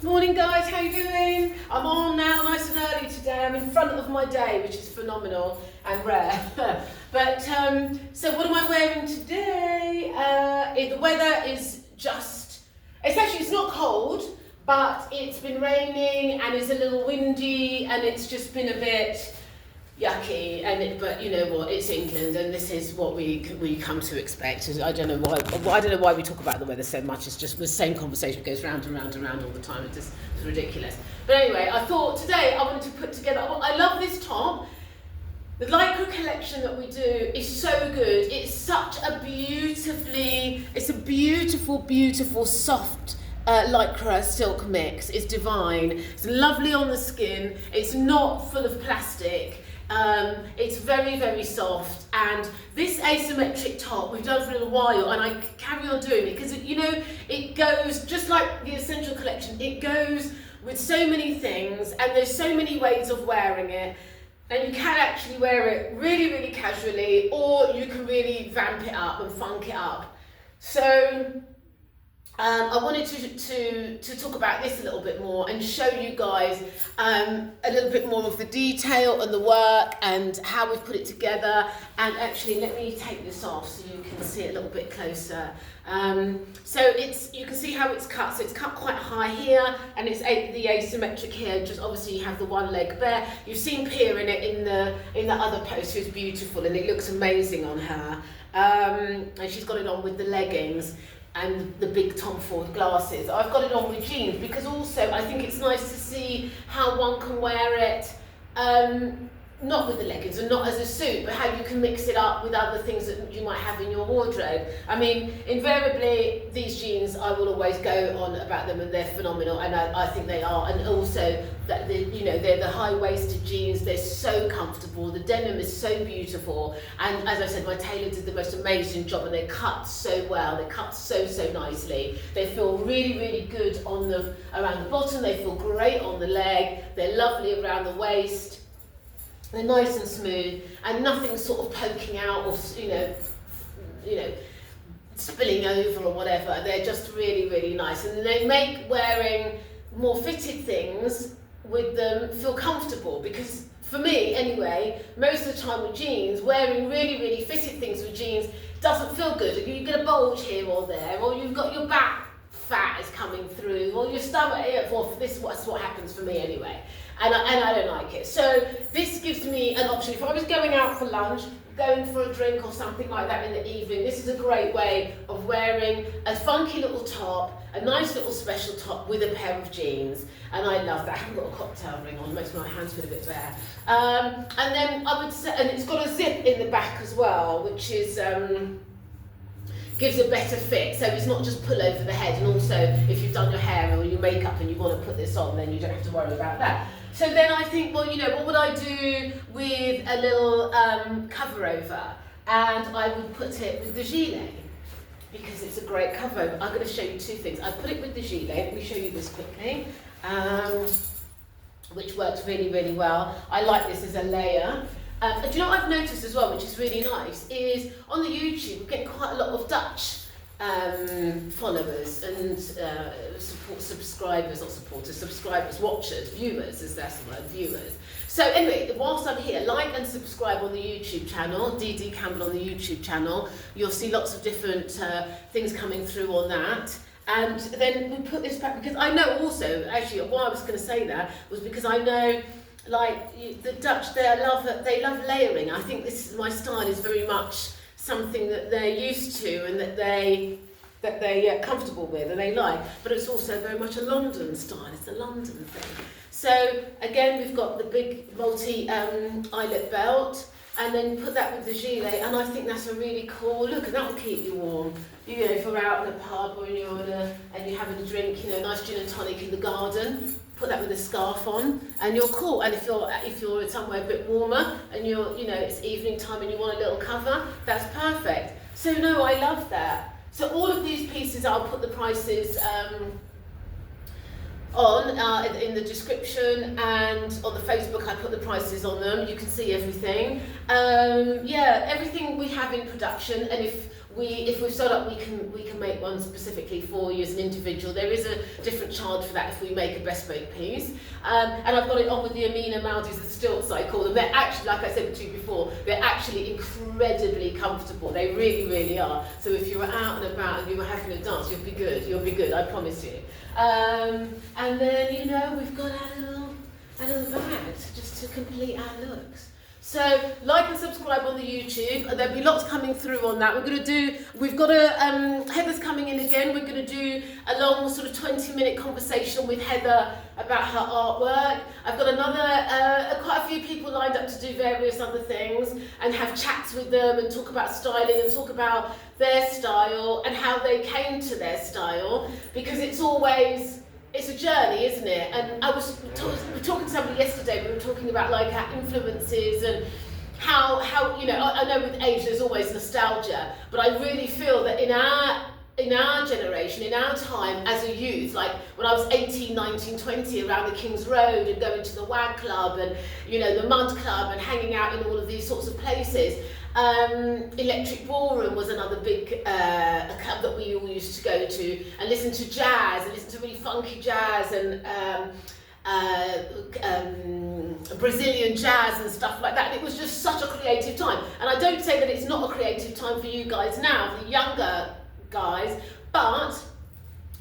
Morning guys, how you doing? I'm on now nice and early today. I'm in front of my day, which is phenomenal and rare. But so what am I wearing today? The weather is just, it's not cold, but it's been raining and it's a little windy and it's just been a bit yucky, but you know what, it's England and this is what we come to expect. I don't know why we talk about the weather so much. It's just the same conversation goes round and round and round all the time. It's ridiculous. But anyway, I thought today I wanted to put together, I love this top. The lycra collection that we do is so good. It's such a beautiful soft lycra silk mix. It's divine. It's lovely on the skin. It's not full of plastic. It's very, very soft, and this asymmetric top we've done for a little while, and I carry on doing it because you know it goes just like the Essential collection. It goes with so many things, and there's so many ways of wearing it, and you can actually wear it really, really casually, or you can really vamp it up and funk it up. So I wanted to talk about this a little bit more and show you guys a little bit more of the detail and the work and how we've put it together. And actually, let me take this off so you can see it a little bit closer. So you can see how it's cut. So it's cut quite high here, and it's the asymmetric here. Just obviously you have the one leg bare. You've seen Pia in it in the other post, who's beautiful, and it looks amazing on her. And she's got it on with the leggings and the big Tom Ford glasses. I've got it on with jeans because also I think it's nice to see how one can wear it, not with the leggings and not as a suit, but how you can mix it up with other things that you might have in your wardrobe. I mean, invariably, these jeans, I will always go on about them, and they're phenomenal, and I think they are. And also, that they're the high-waisted jeans. They're so comfortable. The denim is so beautiful, and as I said, my tailor did the most amazing job, and they're cut so well. They're cut so nicely. They feel really, really good on around the bottom. They feel great on the leg. They're lovely around the waist. They're nice and smooth, and nothing sort of poking out or you know spilling over or whatever. They're just really, really nice, and they make wearing more fitted things with them feel comfortable. Because for me, anyway, most of the time with jeans, wearing really, really fitted things with jeans doesn't feel good. You get a bulge here or there, or you've got your back fat is coming through, or your stomach. Well, that's what happens for me anyway. And I don't like it. So this gives me an option. If I was going out for lunch, going for a drink or something like that in the evening, this is a great way of wearing a funky little top, a nice little special top with a pair of jeans. And I love that. I haven't got a cocktail ring on, makes my hands feel a bit bare. And then I would say, and it's got a zip in the back as well, which is gives a better fit, so it's not just pull over the head. And also, if you've done your hair or your makeup and you want to put this on, then you don't have to worry about that. So then I think, well, what would I do with a little cover over? And I would put it with the gilet, because it's a great cover over. I'm going to show you two things. I put it with the gilet. Let me show you this quickly, which works really, really well. I like this as a layer. Do you know what I've noticed as well, which is really nice, is on the YouTube we're getting quite a lot of Dutch followers and subscribers, watchers, viewers, is that the word, viewers. So anyway, whilst I'm here, like and subscribe on the YouTube channel, DD Campbell on the YouTube channel. You'll see lots of different things coming through on that. And then we put this back, because I know also, actually, why I was going to say that was because I know, like, the Dutch, they love layering. I think my style is very much something that they're used to and that they're comfortable with and they like. But it's also very much a London style. It's a London thing. So again, we've got the big multi eyelet belt, and then put that with the gilet, and I think that's a really cool look, and that will keep you warm. If you're out in a pub or and you're having a drink, nice gin and tonic in the garden. Put that with a scarf on, and you're cool. And if you're somewhere a bit warmer, and it's evening time and you want a little cover, that's perfect. So no, I love that. So all of these pieces, I'll put the prices on in the description, and on the Facebook I put the prices on them. You can see everything. Everything we have in production, and if if we've sold up, we can make one specifically for you as an individual. There is a different charge for that if we make a bespoke piece. And I've got it on with the Amina Maldis, the stilts I call them. They're actually, like I said to you before, they're actually incredibly comfortable. They really, really are. So if you were out and about and you were having a dance, you'll be good, I promise you. And then, you know, we've got our little bags just to complete our looks. So like and subscribe on the YouTube. There'll be lots coming through on that. We've got Heather's coming in again. We're going to do a long sort of 20-minute conversation with Heather about her artwork. I've got quite a few people lined up to do various other things and have chats with them and talk about styling and talk about their style and how they came to their style, because it's a journey, isn't it? And I was talking to somebody yesterday. We were talking about like our influences and how you know. I know with age there's always nostalgia, but I really feel that in our generation, in our time as a youth, like when I was 18, 19, 20, around the King's Road and going to the WAG Club and, you know, the Mud Club and hanging out in all of these sorts of places. Electric Ballroom was another big club that we all used to go to and listen to jazz and listen to really funky jazz and Brazilian jazz and stuff like that. And it was just such a creative time. And I don't say that it's not a creative time for you guys now, for the younger guys, but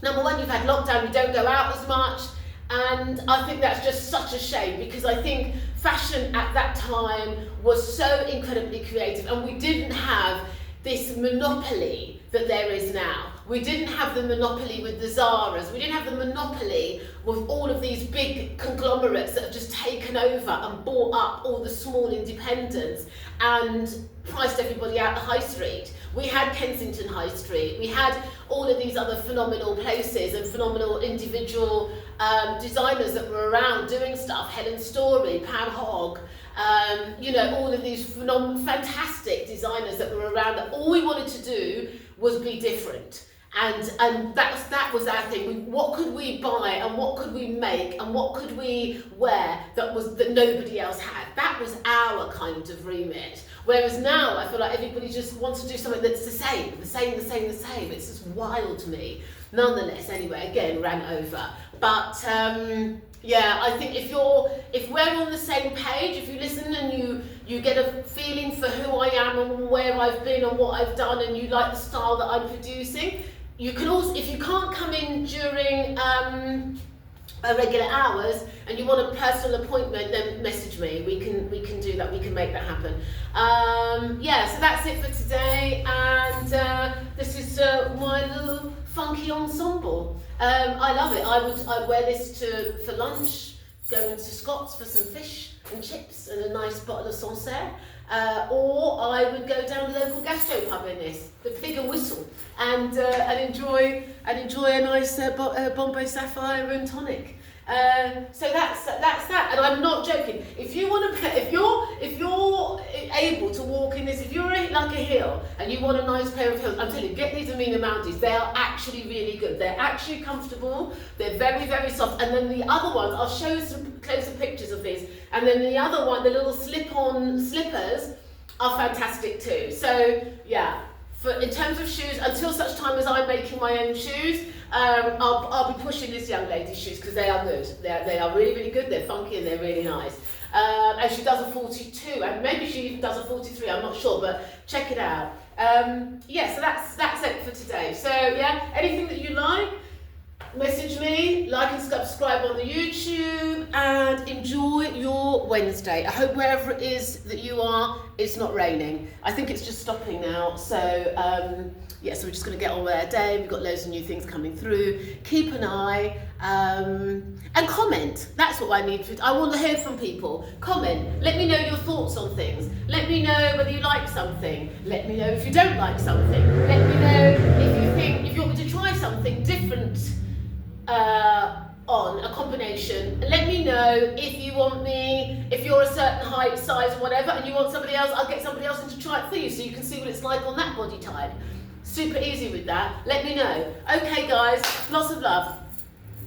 number one, you've had lockdown, you don't go out as much, and I think that's just such a shame, because I think fashion at that time was so incredibly creative, and we didn't have this monopoly that there is now. We didn't have the monopoly with the Zaras, we didn't have the monopoly with all of these big conglomerates that have just taken over and bought up all the small independents and priced everybody out the high street. We had Kensington High Street, we had all of these other phenomenal places and phenomenal individual designers that were around doing stuff, Helen Storey, Pam Hogg, you know, all of these fantastic designers that were around, that all we wanted to do was be different. And that was our thing. What could we buy and what could we make and what could we wear that nobody else had? That was our kind of remit. Whereas now I feel like everybody just wants to do something that's the same. It's just wild to me. Nonetheless, anyway, again, ran over. But yeah, I think if we're on the same page, if you listen and you get a feeling for who I am and where I've been and what I've done, and you like the style that I'm producing, you can also, if you can't come in during regular hours and you want a personal appointment, then message me. We can do that. We can make that happen. Yeah, so that's it for today, and this is my little funky ensemble. I love it. I'd wear this for lunch, go into Scott's for some fish and chips and a nice bottle of Sancerre, or I would go down the local gastro pub in this, the Pig and Whistle, and enjoy a nice Bombay Sapphire and tonic. So that's that, and I'm not joking. If you're able to walk in this, if you're like a hill and you want a nice pair of heels, I'm telling you, get these Amina Maldis. They are actually really good. They're actually comfortable. They're very, very soft. And then the other ones, I'll show you some closer pictures of these. And then the other one, the little slip-on slippers, are fantastic too. So yeah. In terms of shoes, until such time as I'm making my own shoes, I'll be pushing this young lady's shoes, because they are good. They are really, really good. They're funky and they're really nice. And she does a 42, and maybe she even does a 43. I'm not sure, but check it out. Yeah, so that's it for today. So yeah, anything that you like, message me, like and subscribe on the YouTube, and enjoy your Wednesday. I hope wherever it is that you are, it's not raining. I think it's just stopping now. So yeah, so we're just going to get on with our day. We've got loads of new things coming through. Keep an eye and comment. That's what I need. I want to hear from people. Comment. Let me know your thoughts on things. Let me know whether you like something. Let me know if you don't like something. Let me know if you want me to try something different on a combination. Let me know if you want me, if you're a certain height, size, whatever, and you want somebody else, I'll get somebody else in to try it for you so you can see what it's like on that body type. Super easy with that. Let me know. Okay guys, lots of love.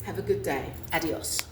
Have a good day. Adios.